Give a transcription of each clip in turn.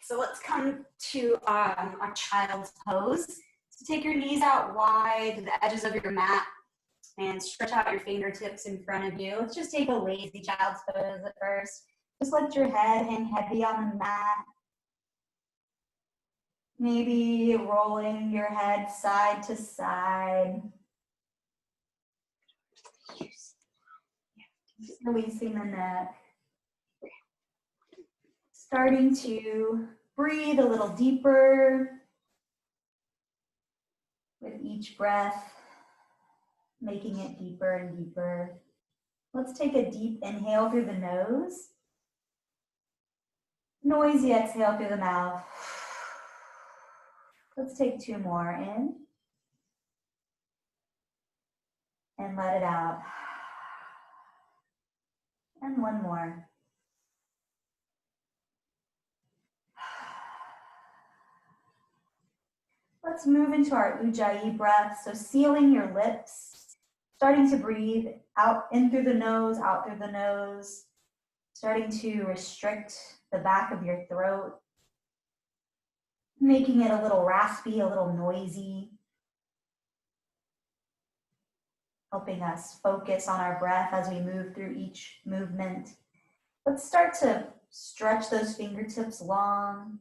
So let's come to our child's pose. So take your knees out wide to the edges of your mat and stretch out your fingertips in front of you. Let's just take a lazy child's pose at first. Just let your head hang heavy on the mat. Maybe rolling your head side to side. Releasing the neck. Starting to breathe a little deeper with each breath, making it deeper and deeper. Let's take a deep inhale through the nose. Noisy exhale through the mouth. Let's take 2 more in and let it out. And 1 more. Let's move into our Ujjayi breath. So sealing your lips, starting to breathe out in through the nose, out through the nose, starting to restrict the back of your throat, making it a little raspy, a little noisy, helping us focus on our breath as we move through each movement. Let's start to stretch those fingertips long,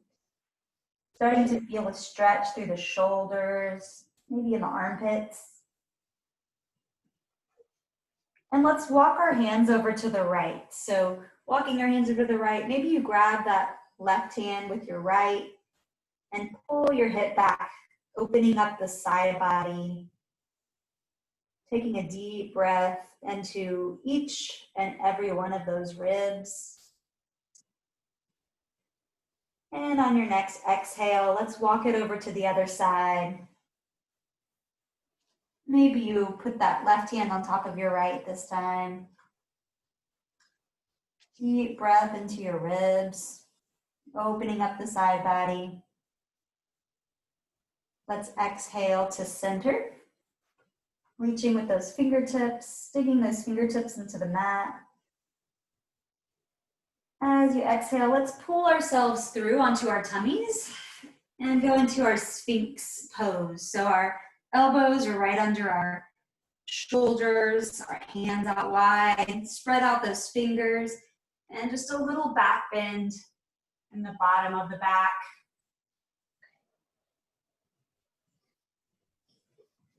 starting to feel a stretch through the shoulders, maybe in the armpits. And let's walk our hands over to the right. So walking our hands over to the right, maybe you grab that left hand with your right and pull your hip back, opening up the side body, taking a deep breath into each and every one of those ribs. And on your next exhale, let's walk it over to the other side. Maybe you put that left hand on top of your right this time. Deep breath into your ribs, opening up the side body. Let's exhale to center. Reaching with those fingertips, digging those fingertips into the mat. As you exhale, let's pull ourselves through onto our tummies and go into our Sphinx pose. So our elbows are right under our shoulders, our hands out wide, spread out those fingers, and just a little back bend in the bottom of the back.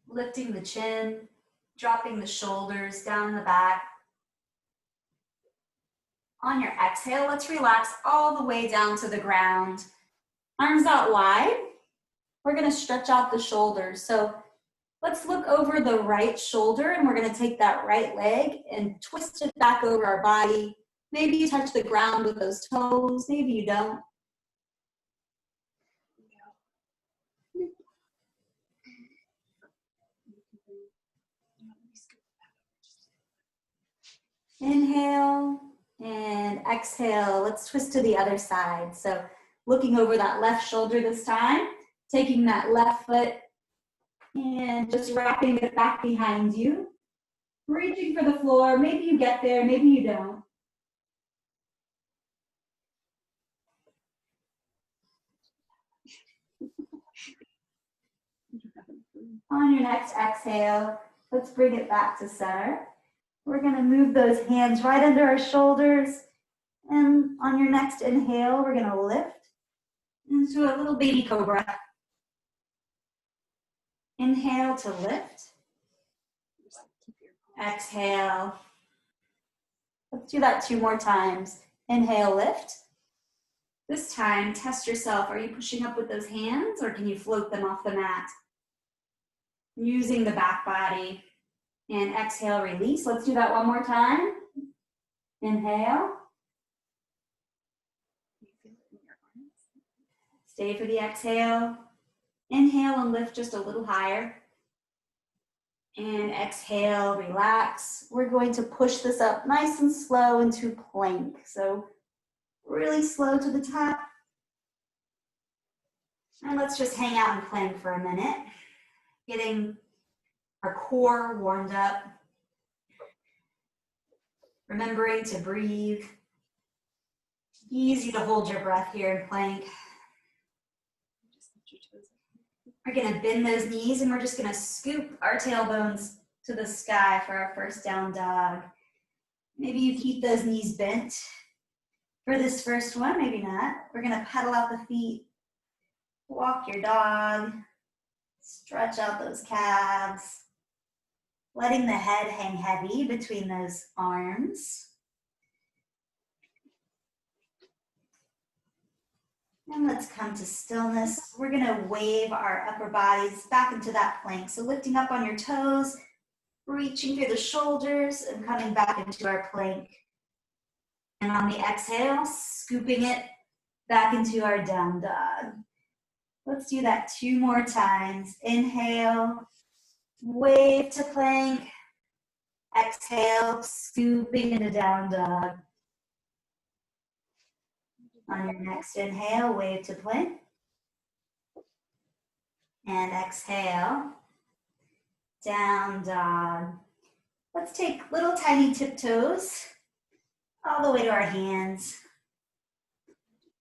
Lifting the chin, dropping the shoulders down the back. On your exhale, let's relax all the way down to the ground. Arms out wide. We're gonna stretch out the shoulders. So let's look over the right shoulder and we're gonna take that right leg and twist it back over our body. Maybe you touch the ground with those toes, maybe you don't. Inhale and exhale. Let's twist to the other side. So looking over that left shoulder this time, taking that left foot and just wrapping it back behind you. Reaching for the floor. Maybe you get there, maybe you don't. On your next exhale, let's bring it back to center. We're gonna move those hands right under our shoulders. And on your next inhale, we're gonna lift into a little baby cobra. Inhale to lift. Exhale. Let's do that 2 more times. Inhale, lift. This time, test yourself. Are you pushing up with those hands or can you float them off the mat? Using the back body. And exhale, release. Let's do that 1 more time. Inhale. Stay for the exhale. Inhale and lift just a little higher. And exhale, relax. We're going to push this up nice and slow into plank. So really slow to the top. And let's just hang out in plank for a minute. Getting our core warmed up. Remembering to breathe. Easy to hold your breath here in plank. We're gonna bend those knees and we're just gonna scoop our tailbones to the sky for our first down dog. Maybe you keep those knees bent for this first one, maybe not. We're gonna pedal out the feet, walk your dog, stretch out those calves, letting the head hang heavy between those arms. And let's come to stillness. We're gonna wave our upper bodies back into that plank. So lifting up on your toes, reaching through the shoulders and coming back into our plank. And on the exhale, scooping it back into our down dog. Let's do that 2 more times. Inhale, wave to plank. Exhale, scooping into down dog. On your next inhale, wave to plank. And exhale, down dog. Let's take little tiny tiptoes all the way to our hands.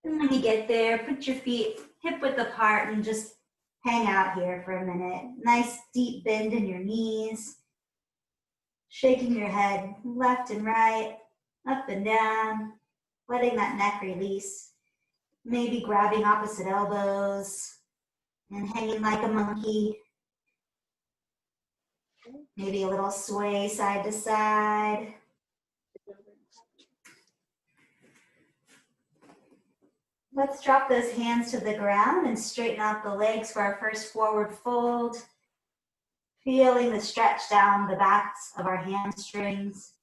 And when you get there, put your feet hip width apart and just hang out here for a minute. Nice deep bend in your knees. Shaking your head left and right, up and down, letting that neck release. Maybe grabbing opposite elbows and hanging like a monkey. Maybe a little sway side to side. Let's drop those hands to the ground and straighten out the legs for our first forward fold. Feeling the stretch down the backs of our hamstrings.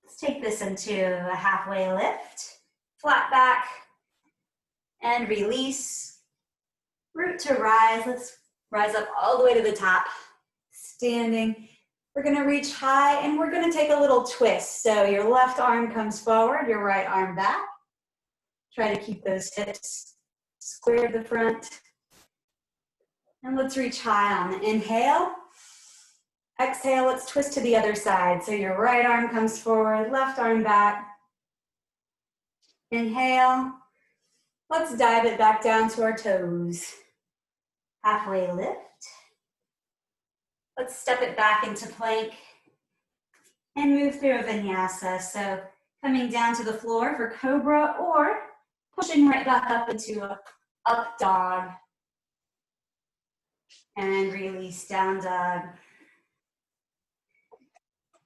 Let's take this into a halfway lift. Flat back and release. Root to rise. Let's rise up all the way to the top. Standing. We're gonna reach high and we're gonna take a little twist. So your left arm comes forward, your right arm back. Try to keep those hips square to the front. And let's reach high on the inhale. Exhale, let's twist to the other side. So your right arm comes forward, left arm back. Inhale. Let's dive it back down to our toes. Halfway lift. Let's step it back into plank and move through a vinyasa. So coming down to the floor for cobra or pushing right back up into a up dog. And release down dog.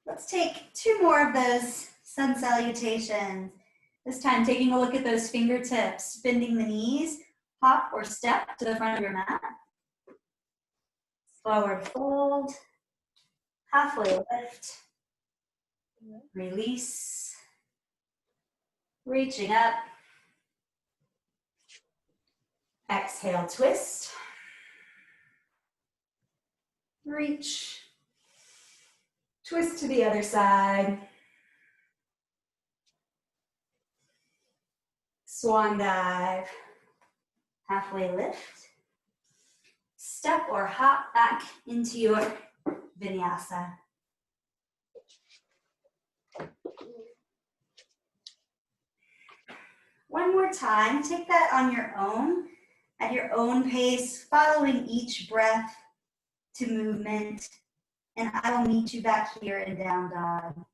Let's take 2 more of those sun salutations. This time taking a look at those fingertips, bending the knees, hop or step to the front of your mat. Forward fold, halfway lift, release, reaching up, exhale, twist, reach, twist to the other side, swan dive, halfway lift, step or hop back into your vinyasa. One more time, take that on your own, at your own pace, following each breath to movement, and I will meet you back here in down dog.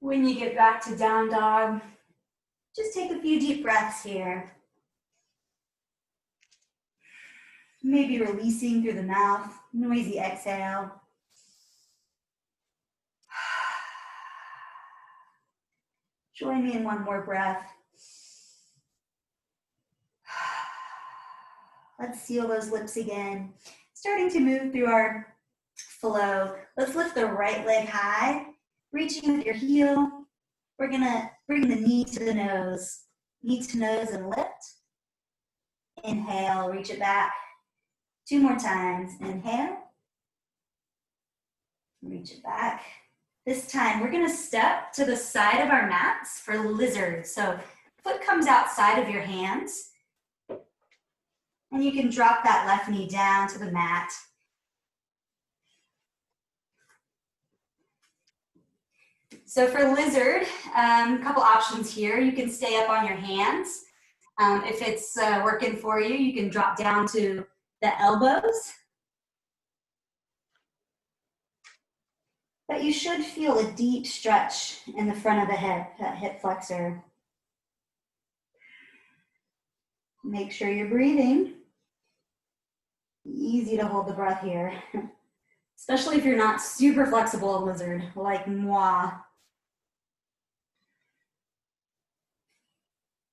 When you get back to down dog, just take a few deep breaths here. Maybe releasing through the mouth, noisy exhale. Join me in one more breath. Let's seal those lips again. Starting to move through our flow. Let's lift the right leg high, reaching with your heel, We're gonna bring the knee to the nose, and lift. Inhale, reach it back. 2 more times. Inhale, reach it back. This time, we're gonna step to the side of our mats for lizard. So foot comes outside of your hands, and you can drop that left knee down to the mat. So for lizard, a couple options here. You can stay up on your hands. If it's working for you, you can drop down to the elbows. But you should feel a deep stretch in the front of the hip, that hip flexor. Make sure you're breathing. Easy to hold the breath here, especially if you're not super flexible in lizard, like moi.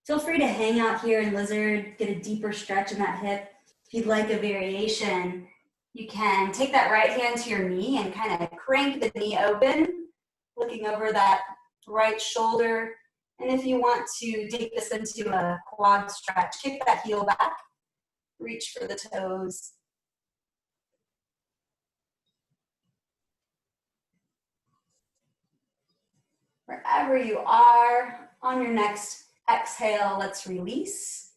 Feel free to hang out here in lizard, get a deeper stretch in that hip. If you'd like a variation, you can take that right hand to your knee and kind of crank the knee open, looking over that right shoulder. And if you want to take this into a quad stretch, kick that heel back, reach for the toes. Wherever you are, on your next exhale, let's release.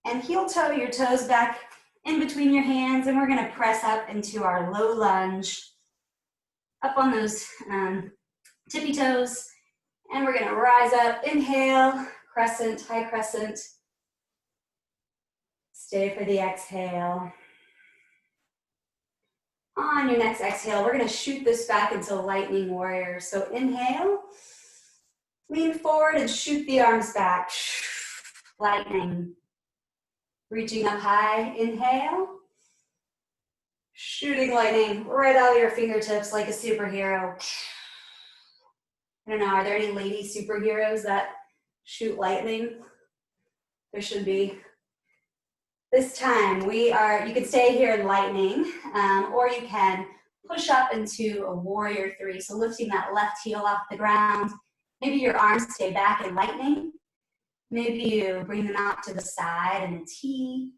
And heel toe your toes back in between your hands, and we're gonna press up into our low lunge, up on those tippy toes, and we're gonna rise up, inhale, crescent, high crescent. Stay for the exhale. On your next exhale, we're gonna shoot this back into lightning warrior. So inhale, lean forward and shoot the arms back. Lightning. Reaching up high, inhale. Shooting lightning right out of your fingertips like a superhero. I don't know, are there any lady superheroes that shoot lightning? There should be. This time you can stay here in lightning, or you can push up into a warrior 3. So lifting that left heel off the ground. Maybe your arms stay back in lightning. Maybe you bring them out to the side in a T.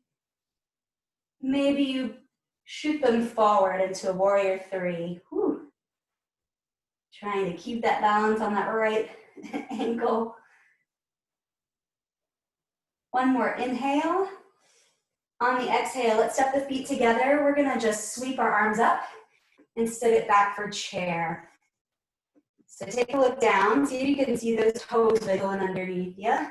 Maybe you shoot them forward into a warrior 3. Whew. Trying to keep that balance on that right ankle. One more inhale. On the exhale, let's step the feet together. We're gonna just sweep our arms up and step it back for chair. So take a look down, see if you can see those toes wiggling underneath you.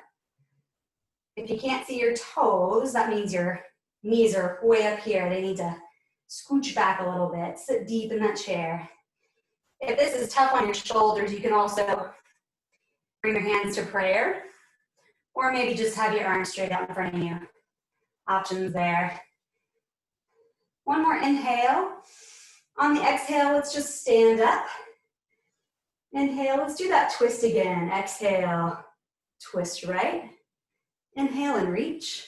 If you can't see your toes, that means your knees are way up here. They need to scooch back a little bit, sit deep in that chair. If this is tough on your shoulders, you can also bring your hands to prayer, or maybe just have your arms straight out in front of you. Options there. One more inhale. On the exhale, let's just stand up. Inhale, let's do that twist again. Exhale, twist right. Inhale and reach.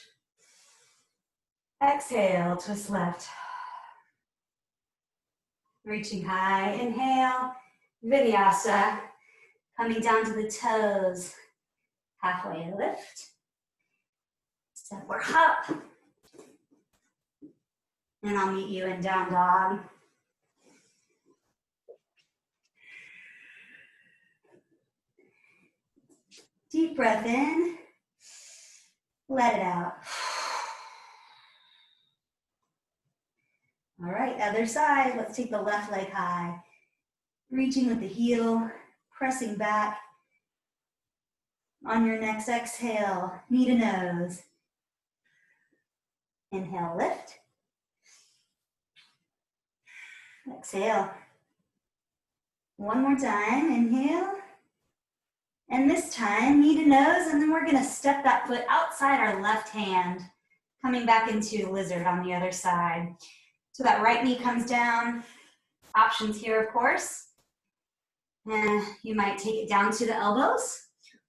Exhale, twist left. Reaching high, inhale, vinyasa. Coming down to the toes, halfway lift. Step or hop. And I'll meet you in down dog. Deep breath in, let it out. All right, other side, let's take the left leg high. Reaching with the heel, pressing back. On your next exhale, knee to nose. Inhale, lift. Exhale. One more time, inhale. And this time, knee to nose, and then we're gonna step that foot outside our left hand, coming back into lizard on the other side. So that right knee comes down. Options here, of course. And you might take it down to the elbows.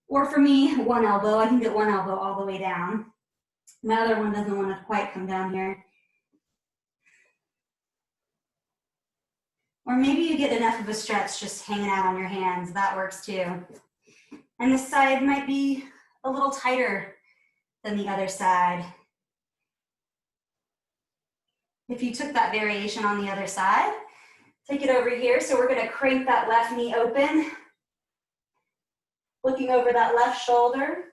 Or for me, one elbow. I can get one elbow all the way down. My other one doesn't want to quite come down here. Or maybe you get enough of a stretch just hanging out on your hands. That works too. And this side might be a little tighter than the other side. If you took that variation on the other side, take it over here. So we're gonna crank that left knee open, looking over that left shoulder.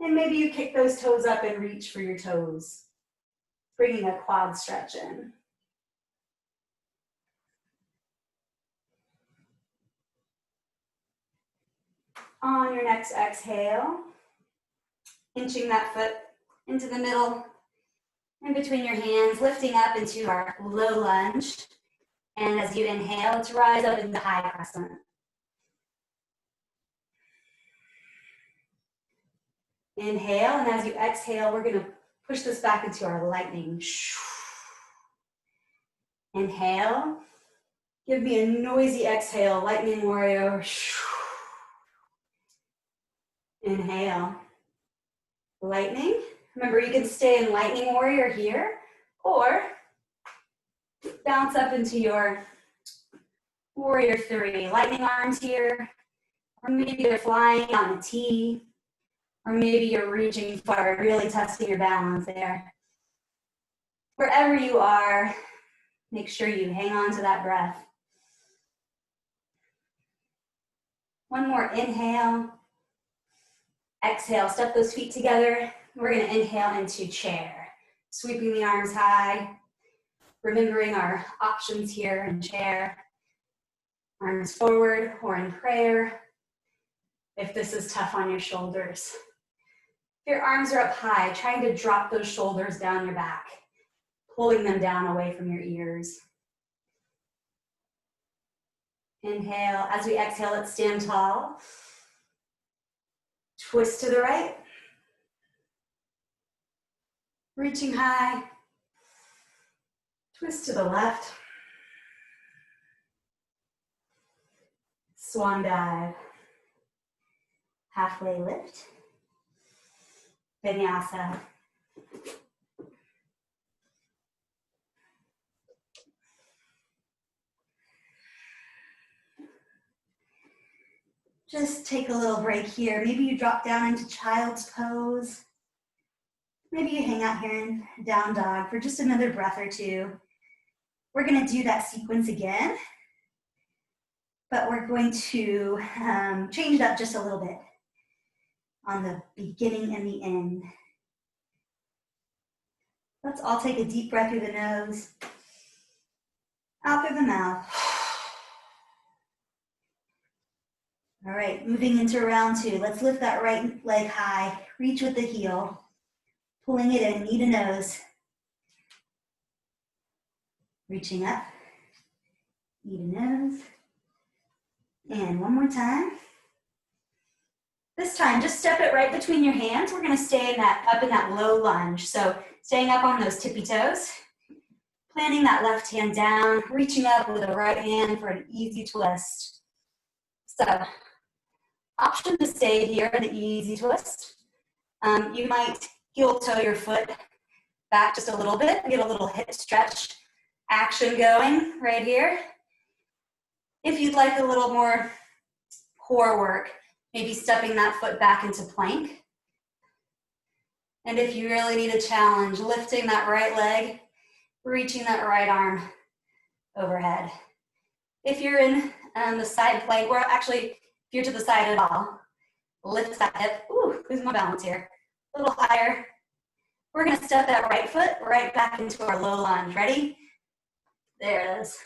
And maybe you kick those toes up and reach for your toes, bringing a quad stretch in. On your next exhale, inching that foot into the middle, in between your hands, lifting up into our low lunge. And as you inhale, let's rise up into high crescent. Inhale, and as you exhale, we're gonna push this back into our lightning. Inhale, give me a noisy exhale, lightning warrior. Inhale, lightning. Remember, you can stay in lightning warrior here, or bounce up into your warrior 3. Lightning arms here, or maybe they're flying on a T, or maybe you're reaching forward, really testing your balance there. Wherever you are, make sure you hang on to that breath. One more inhale. Exhale, step those feet together. We're gonna inhale into chair. Sweeping the arms high. Remembering our options here in chair. Arms forward or in prayer. If this is tough on your shoulders. If your arms are up high, trying to drop those shoulders down your back. Pulling them down away from your ears. Inhale. As we exhale, let's stand tall. Twist to the right. Reaching high. Twist to the left. Swan dive. Halfway lift. Vinyasa. Just take a little break here. Maybe you drop down into child's pose. Maybe you hang out here in down dog for just another breath or two. We're gonna do that sequence again, but we're going to change it up just a little bit on the beginning and the end. Let's all take a deep breath through the nose, out through the mouth. All right, moving into round 2. Let's lift that right leg high, reach with the heel, pulling it in, knee to nose. Reaching up, knee to nose. And one more time. This time, just step it right between your hands. We're gonna stay up in that low lunge. So staying up on those tippy toes, planting that left hand down, reaching up with the right hand for an easy twist. So, option to stay here in the easy twist. You might heel toe your foot back just a little bit, get a little hip stretch action going right here. If you'd like a little more core work, maybe stepping that foot back into plank. And if you really need a challenge, lifting that right leg, reaching that right arm overhead. If you're in the side plank, or actually, if you're to the side at all, lift that hip. Ooh, losing my balance here. A little higher. We're gonna step that right foot right back into our low lunge. Ready? There it is.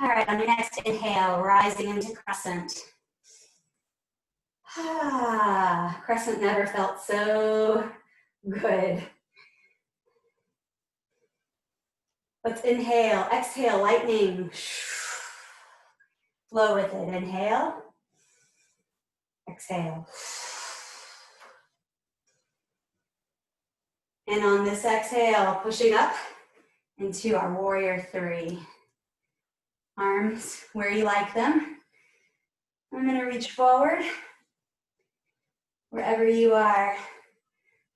All right, on your next inhale, rising into crescent. Crescent never felt so good. Let's inhale, exhale, lightning. Flow with it. Inhale, exhale. And on this exhale, pushing up into our warrior 3. Arms where you like them. I'm gonna reach forward. Wherever you are,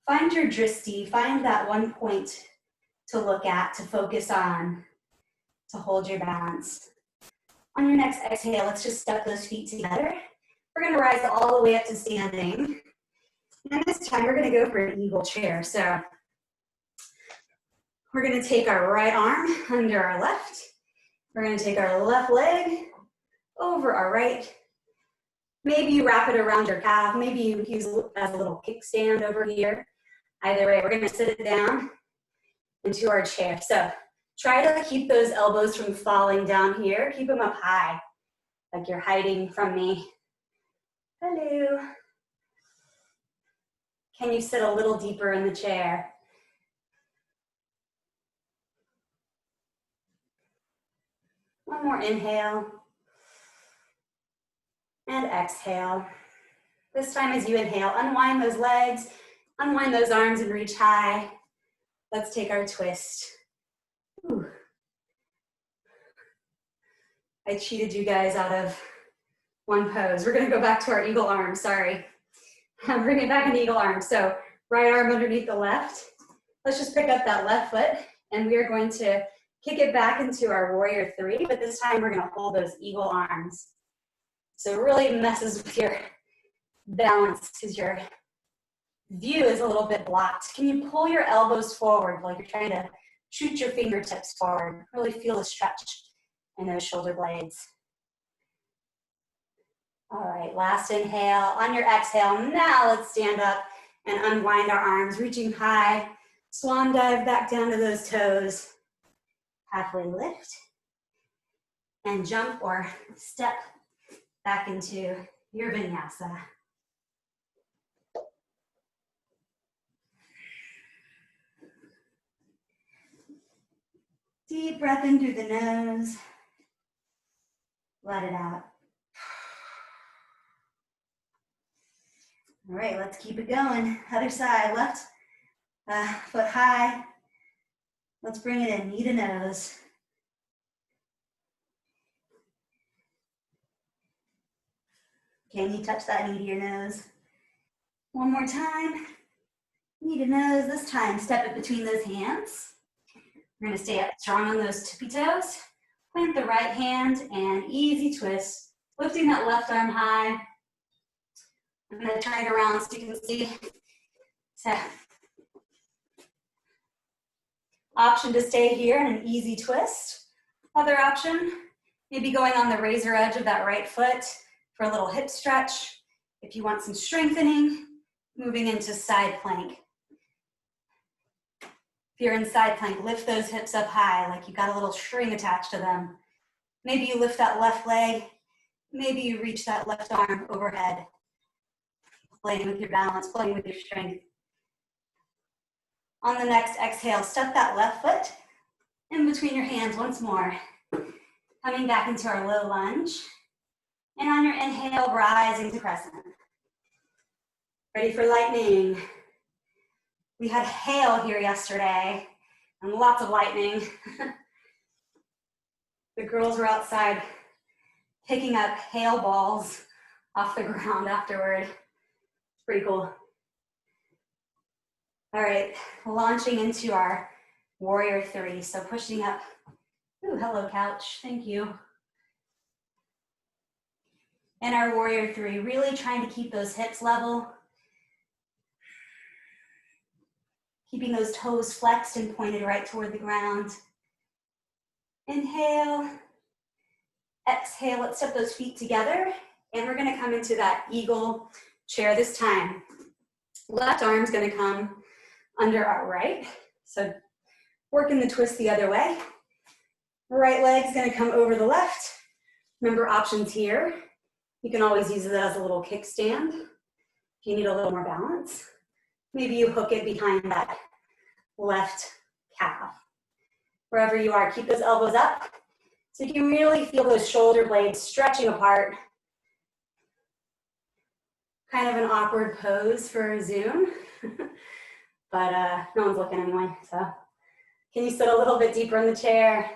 find your drishti, find that one point to look at, to focus on, to hold your balance. On your next exhale, let's just step those feet together. We're gonna rise all the way up to standing. And this time we're gonna go for an eagle chair. So we're gonna take our right arm under our left. We're gonna take our left leg over our right. Maybe you wrap it around your calf. Maybe you use it as a little kickstand over here. Either way, we're gonna sit it down into our chair. So try to keep those elbows from falling down here. Keep them up high, like you're hiding from me. Hello. Can you sit a little deeper in the chair? One more inhale. And exhale. This time as you inhale, unwind those legs, unwind those arms and reach high. Let's take our twist. Ooh. I cheated you guys out of one pose. We're gonna go back to our eagle arm, sorry. Bring it back into eagle arm. So right arm underneath the left. Let's just pick up that left foot and we are going to kick it back into our warrior three, but this time we're gonna hold those eagle arms. So it really messes with your balance because your view is a little bit blocked. Can you pull your elbows forward like you're trying to shoot your fingertips forward? Really feel the stretch in those shoulder blades. All right, last inhale. On your exhale, now let's stand up and unwind our arms, reaching high. Swan dive back down to those toes. Halfway lift. And jump or step back into your vinyasa. Deep breath in through the nose. Let it out. All right, let's keep it going. Other side, left foot high. Let's bring it in, knee to nose. Can you touch that knee to your nose? One more time. Knee to nose. This time, step it between those hands. We're gonna stay up strong on those tippy toes. Plant the right hand and easy twist. Lifting that left arm high. I'm gonna turn it around so you can see. So, option to stay here in an easy twist. Other option, maybe going on the razor edge of that right foot for a little hip stretch. If you want some strengthening, moving into side plank. If you're in side plank, lift those hips up high like you've got a little string attached to them. Maybe you lift that left leg. Maybe you reach that left arm overhead. Playing with your balance, playing with your strength. On the next exhale, step that left foot in between your hands once more. Coming back into our low lunge. And on your inhale, rising to crescent. Ready for lightning. We had hail here yesterday and lots of lightning. The girls were outside picking up hail balls off the ground afterward. It's pretty cool. All right, launching into our warrior three. So pushing up. Ooh, hello couch, thank you. And our warrior three, really trying to keep those hips level. Keeping those toes flexed and pointed right toward the ground. Inhale, exhale, let's step those feet together. And we're gonna come into that eagle chair this time. Left arm's gonna come under our right. So working the twist the other way. Right leg's gonna come over the left. Remember options here. You can always use it as a little kickstand if you need a little more balance. Maybe you hook it behind that left calf. Wherever you are, keep those elbows up so you can really feel those shoulder blades stretching apart. Kind of an awkward pose for Zoom, but no one's looking anyway, so. Can you sit a little bit deeper in the chair?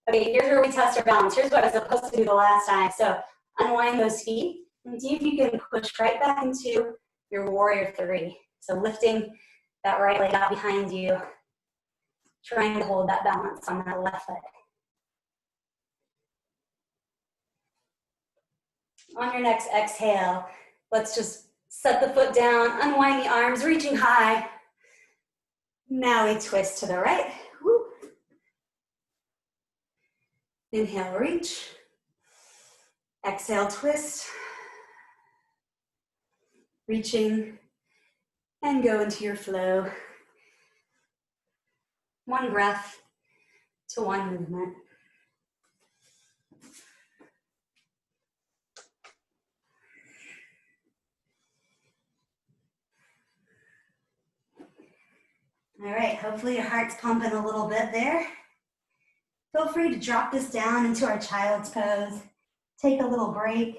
Okay, here's where we test our balance. Here's what I was supposed to do the last time. So unwind those feet and see if you can push right back into your warrior three. So lifting that right leg out behind you, trying to hold that balance on that left foot. On your next exhale, let's just set the foot down, unwind the arms, reaching high. Now we twist to the right. Woo. Inhale, reach. Exhale, twist. Reaching and go into your flow. One breath to one movement. All right, hopefully your heart's pumping a little bit there. Feel free to drop this down into our child's pose. Take a little break,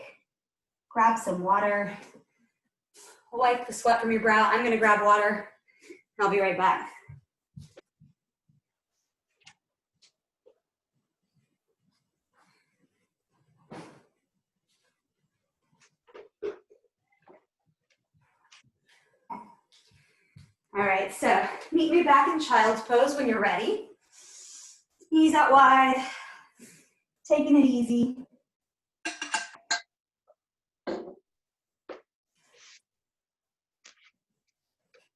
grab some water. Wipe the sweat from your brow. I'm gonna grab water. I'll be right back. All right, so meet me back in child's pose when you're ready. Knees out wide, taking it easy.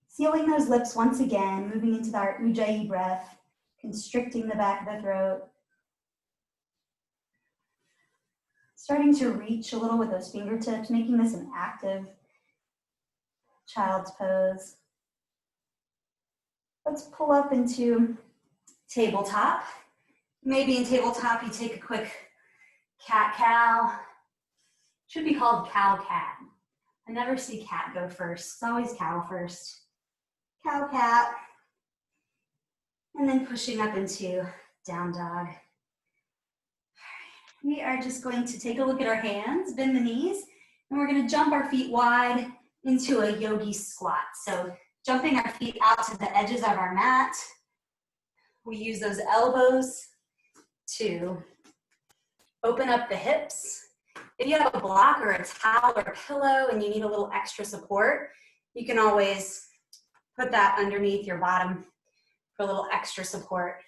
Sealing those lips once again, moving into our Ujjayi breath, constricting the back of the throat. Starting to reach a little with those fingertips, making this an active child's pose. Let's pull up into tabletop. Maybe in tabletop you take a quick cat-cow. Should be called cow-cat. I never see cat go first. It's always cow first. Cow-cat. And then pushing up into down dog. We are just going to take a look at our hands, bend the knees, and we're going to jump our feet wide into a yogi squat. So jumping our feet out to the edges of our mat. We use those elbows to open up the hips. If you have a block or a towel or a pillow and you need a little extra support, you can always put that underneath your bottom for a little extra support.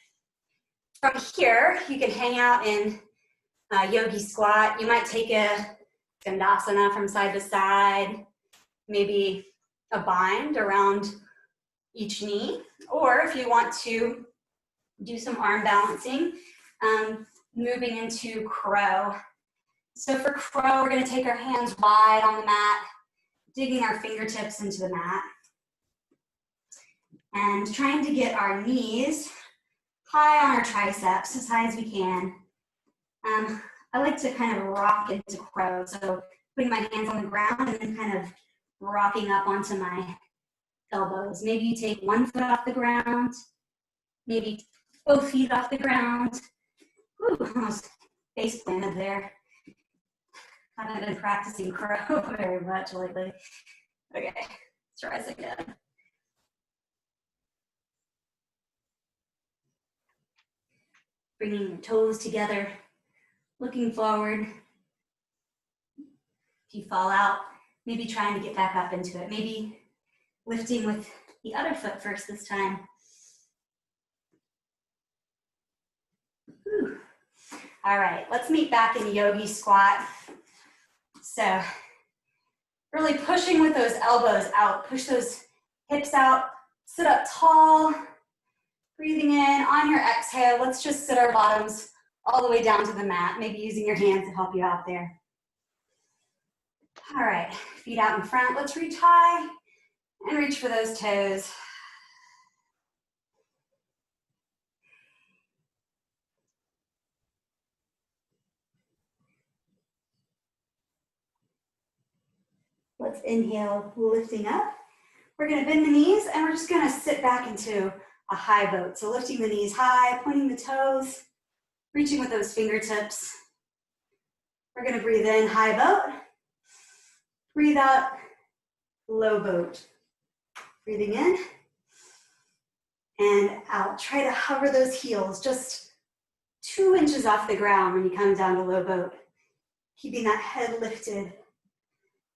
From here, you can hang out in a yogi squat. You might take a Dandasana from side to side, maybe a bind around each knee, or if you want to do some arm balancing, moving into crow. So for crow, we're gonna take our hands wide on the mat, digging our fingertips into the mat, and trying to get our knees high on our triceps, as high as we can. I like to kind of rock into crow, so putting my hands on the ground and then kind of rocking up onto my elbows. Maybe you take one foot off the ground, maybe both feet off the ground. Ooh, almost face planted there. Haven't been practicing crow very much lately. Okay, let's try this again. Bringing your toes together, looking forward. If you fall out, maybe trying to get back up into it. Maybe lifting with the other foot first this time. Whew. All right, let's meet back in yogi squat. So really pushing with those elbows out, push those hips out, sit up tall, breathing in. On your exhale, let's just sit our bottoms all the way down to the mat, maybe using your hands to help you out there. All right, feet out in front. Let's reach high and reach for those toes. Let's inhale, lifting up. We're gonna bend the knees and we're just gonna sit back into a high boat. So lifting the knees high, pointing the toes, reaching with those fingertips. We're gonna breathe in, high boat. Breathe out, low boat. Breathing in and out. Try to hover those heels just 2 inches off the ground when you come down to low boat. Keeping that head lifted.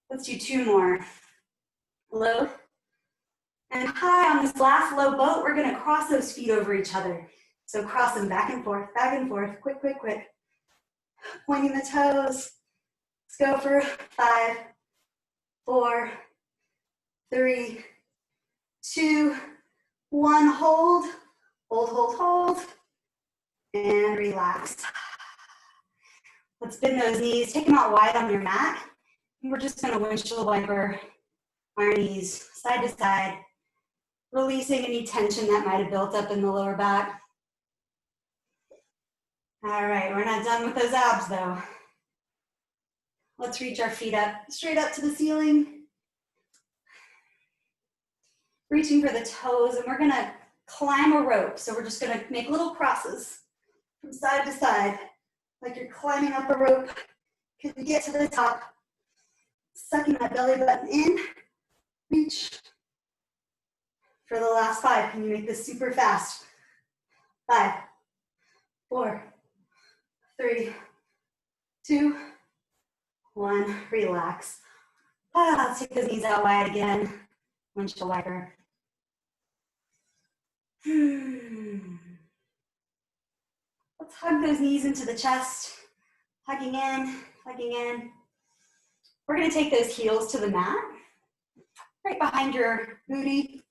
Let's do 2 more. Low and high. On this last low boat, we're gonna cross those feet over each other. So cross them back and forth, quick, quick, quick. Pointing the toes. It's go for 5, 4, 3, 2, 1. Hold, hold, hold, hold, and relax. Let's bend those knees, take them out wide on your mat. And we're just gonna windshield wiper our knees side to side, releasing any tension that might have built up in the lower back. All right, we're not done with those abs though. Let's reach our feet up, straight up to the ceiling. Reaching for the toes, and we're gonna climb a rope. So we're just gonna make little crosses from side to side, like you're climbing up a rope. Can you get to the top? Sucking that belly button in, reach. For the last 5, can you make this super fast? 5, 4, 3, 2, 1, relax. Let's take those knees out wide again. Windshield wiper. Let's hug those knees into the chest. Hugging in, hugging in. We're gonna take those heels to the mat, right behind your booty.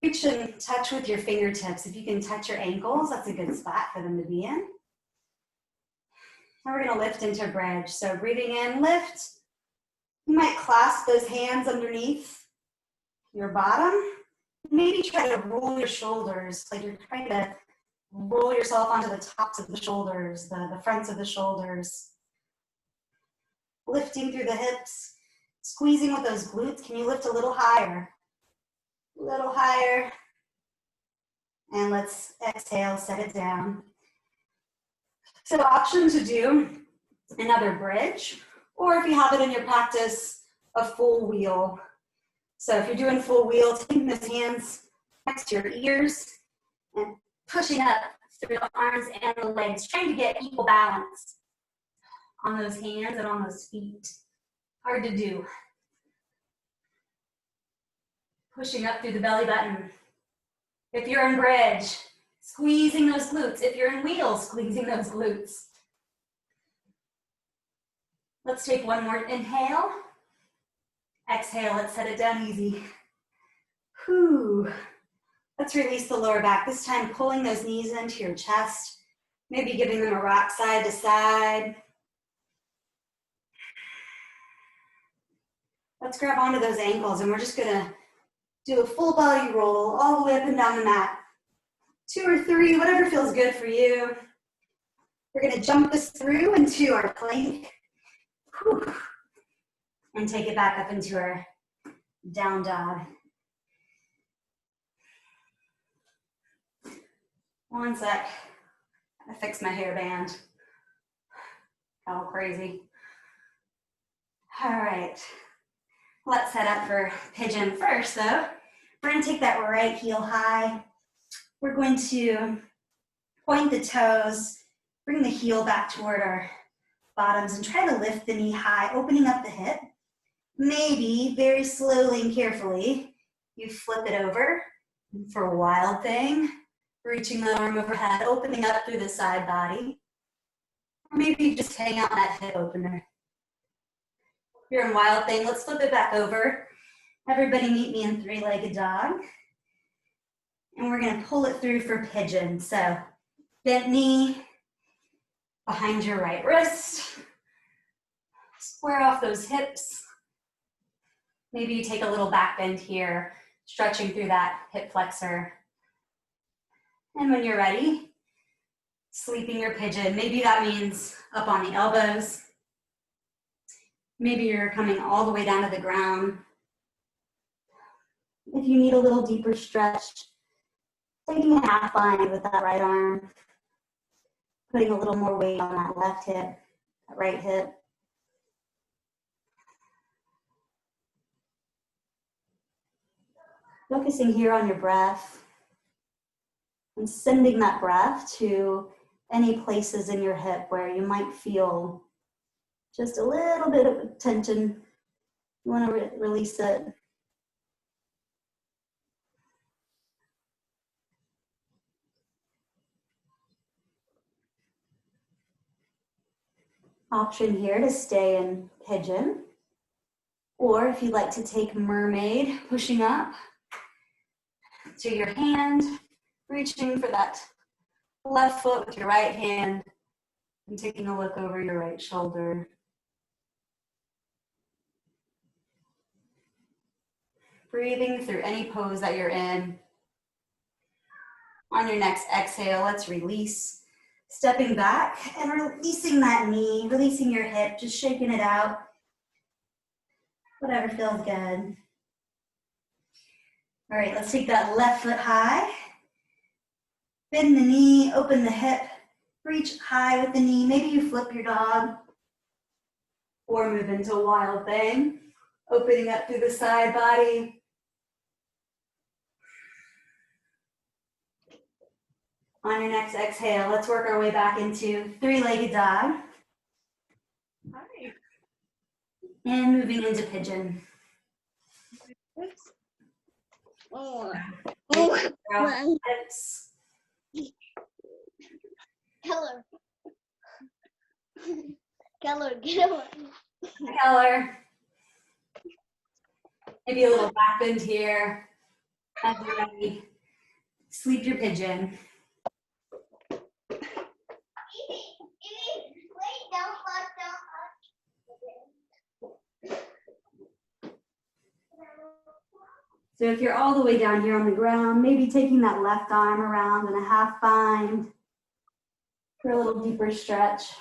Reach and touch with your fingertips. If you can touch your ankles, that's a good spot for them to be in. And we're gonna lift into bridge. So breathing in, lift. You might clasp those hands underneath your bottom. Maybe try to roll your shoulders, like you're trying to roll yourself onto the tops of the shoulders, the fronts of the shoulders. Lifting through the hips, squeezing with those glutes. Can you lift a little higher? A little higher. And let's exhale, set it down. So option to do another bridge, or if you have it in your practice, a full wheel. So if you're doing full wheel, taking those hands next to your ears and pushing up through the arms and the legs, trying to get equal balance on those hands and on those feet. Hard to do. Pushing up through the belly button. If you're in bridge, squeezing those glutes. If you're in wheel, squeezing those glutes. Let's take one more inhale. Exhale, let's set it down easy. Whew. Let's release the lower back. This time pulling those knees into your chest. Maybe giving them a rock side to side. Let's grab onto those ankles and we're just gonna do a full belly roll all the way up and down the mat. 2 or 3, whatever feels good for you. We're gonna jump this through into our plank. Whew. And take it back up into our down dog. One sec. I fixed my hairband. All crazy. All right. Let's set up for pigeon first though. We're gonna take that right heel high. We're going to point the toes, bring the heel back toward our bottoms and try to lift the knee high, opening up the hip. Maybe very slowly and carefully, you flip it over for a wild thing, reaching the arm overhead, opening up through the side body. Or maybe you just hang out that hip opener. If you're in wild thing, let's flip it back over. Everybody meet me in 3-legged dog. And we're gonna pull it through for pigeon. So bent knee behind your right wrist. Square off those hips. Maybe you take a little back bend here, stretching through that hip flexor. And when you're ready, sleeping your pigeon. Maybe that means up on the elbows. Maybe you're coming all the way down to the ground. If you need a little deeper stretch, taking a half bind with that right arm, putting a little more weight on that left hip, that right hip. Focusing here on your breath and sending that breath to any places in your hip where you might feel just a little bit of tension. You want to release it. Option here to stay in pigeon. Or if you'd like to take mermaid, pushing up to your hand, reaching for that left foot with your right hand and taking a look over your right shoulder. Breathing through any pose that you're in. On your next exhale, let's release. Stepping back and releasing that knee, releasing your hip, just shaking it out. Whatever feels good. All right, let's take that left foot high. Bend the knee, open the hip, reach high with the knee. Maybe you flip your dog or move into a wild thing. Opening up through the side body. On your next exhale, let's work our way back into three-legged dog. Hi. And moving into pigeon. Oh, Hips. Keller. Keller, get away. Keller. Maybe a little back bend here. As you're ready, sleep your pigeon. So if you're all the way down here on the ground, maybe taking that left arm around in a half bind for a little deeper stretch.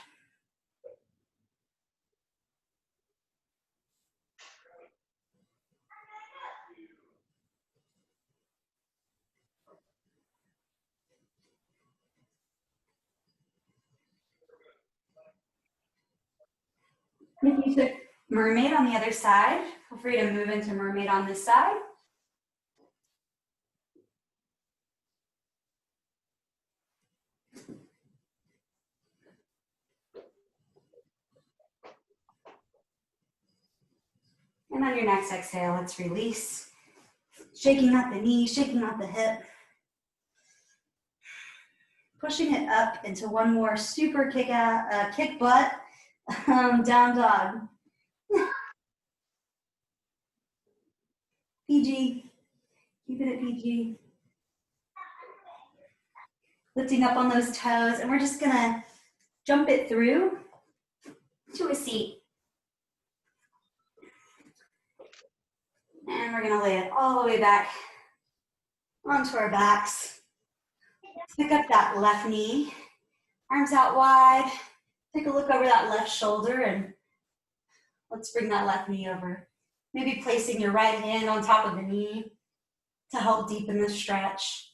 If you took mermaid on the other side, feel free to move into mermaid on this side. And on your next exhale, let's release. Shaking out the knee, shaking out the hip. Pushing it up into one more super kick butt, down dog. PG, keep it at PG. Lifting up on those toes, and we're just gonna jump it through to a seat. And we're gonna lay it all the way back onto our backs. Pick up that left knee, arms out wide. Take a look over that left shoulder and let's bring that left knee over. Maybe placing your right hand on top of the knee to help deepen the stretch.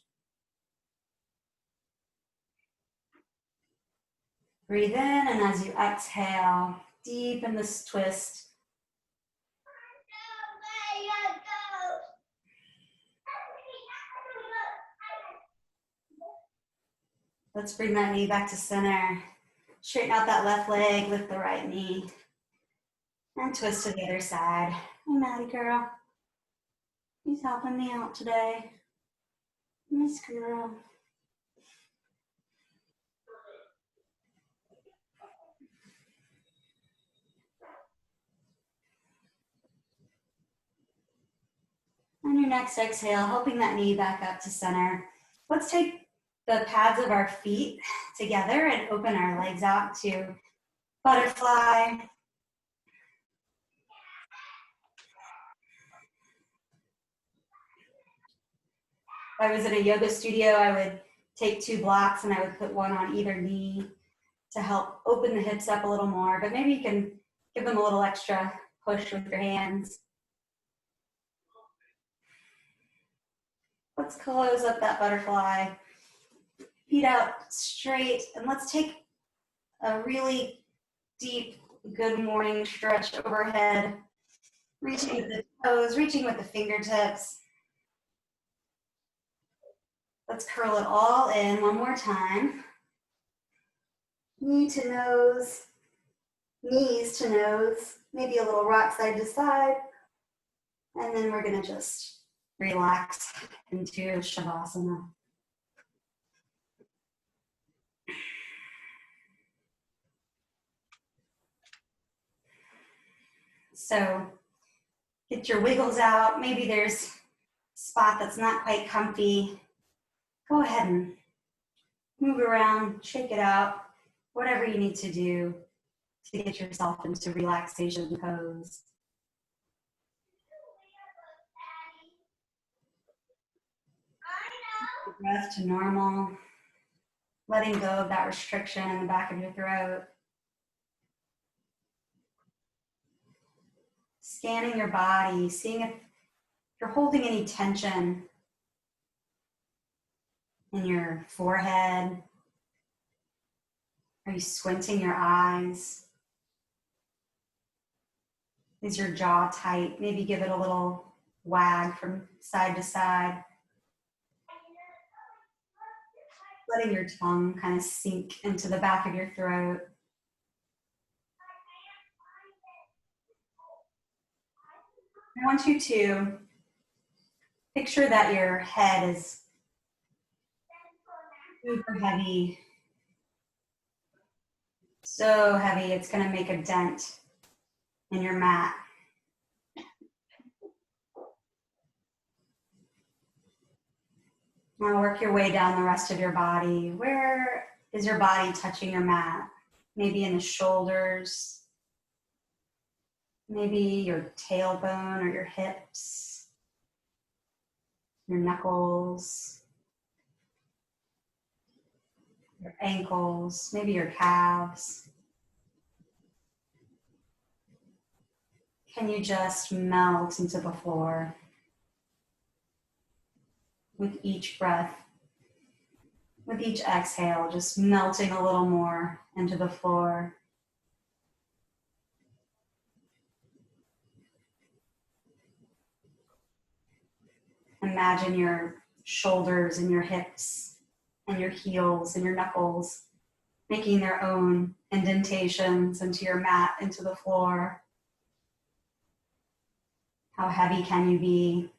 Breathe in, and as you exhale, deepen this twist. Let's bring that knee back to center. Straighten out that left leg, lift the right knee. And twist to the other side. Hey, Maddie girl. He's helping me out today. Miss girl. On your next exhale, helping that knee back up to center. Let's take the pads of our feet together and open our legs out to butterfly. If I was in a yoga studio, I would take 2 blocks and I would put one on either knee to help open the hips up a little more, but maybe you can give them a little extra push with your hands. Let's close up that butterfly. Feet out straight, and let's take a really deep good morning stretch overhead. Reaching with the toes, reaching with the fingertips. Let's curl it all in one more time. Knee to nose, knees to nose, maybe a little rock side to side. And then we're gonna just relax into Shavasana. So get your wiggles out. Maybe there's a spot that's not quite comfy. Go ahead and move around, shake it out, whatever you need to do to get yourself into relaxation pose. Breath to normal. Letting go of that restriction in the back of your throat. Scanning your body, seeing if you're holding any tension in your forehead. Are you squinting your eyes? Is your jaw tight? Maybe give it a little wag from side to side. Letting your tongue kind of sink into the back of your throat. I want you to picture that your head is super heavy. So heavy, it's going to make a dent in your mat. Now work your way down the rest of your body. Where is your body touching your mat? Maybe in the shoulders, maybe your tailbone or your hips, your knuckles, your ankles, maybe your calves. Can you just melt into the floor with each breath? With each exhale, just melting a little more into the floor. Imagine your shoulders and your hips and your heels and your knuckles making their own indentations into your mat, into the floor. How heavy can you be?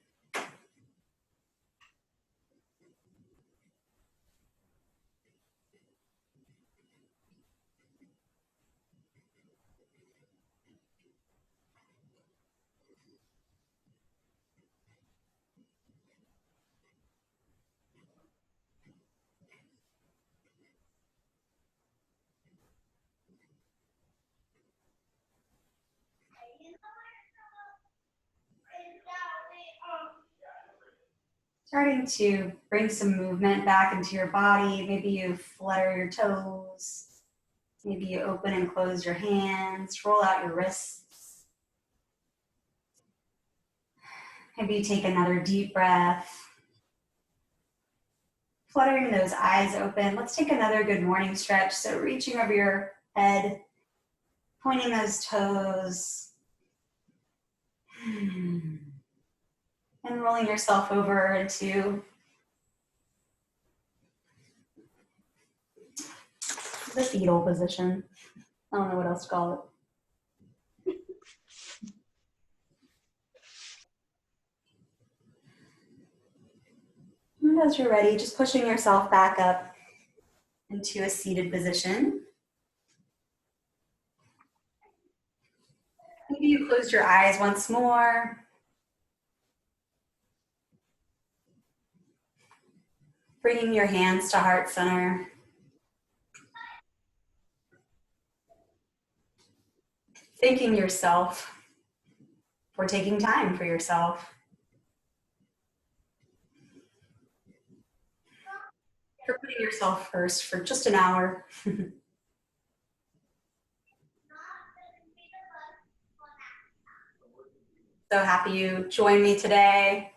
Starting to bring some movement back into your body. Maybe you flutter your toes. Maybe you open and close your hands, roll out your wrists. Maybe you take another deep breath. Fluttering those eyes open. Let's take another good morning stretch. So reaching over your head, pointing those toes. And rolling yourself over into the fetal position. I don't know what else to call it. And as you're ready, just pushing yourself back up into a seated position. Maybe you close your eyes once more. Bringing your hands to heart center. Thanking yourself for taking time for yourself. For putting yourself first for just an hour. So happy you joined me today.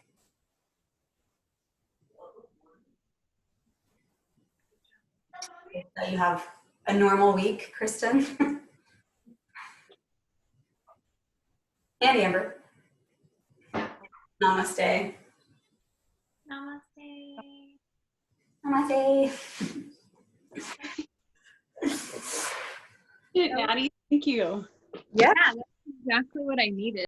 That you have a normal week, Kristen. And Amber. Namaste. Namaste. Namaste. Maddie, thank you. Yeah. That's exactly what I needed.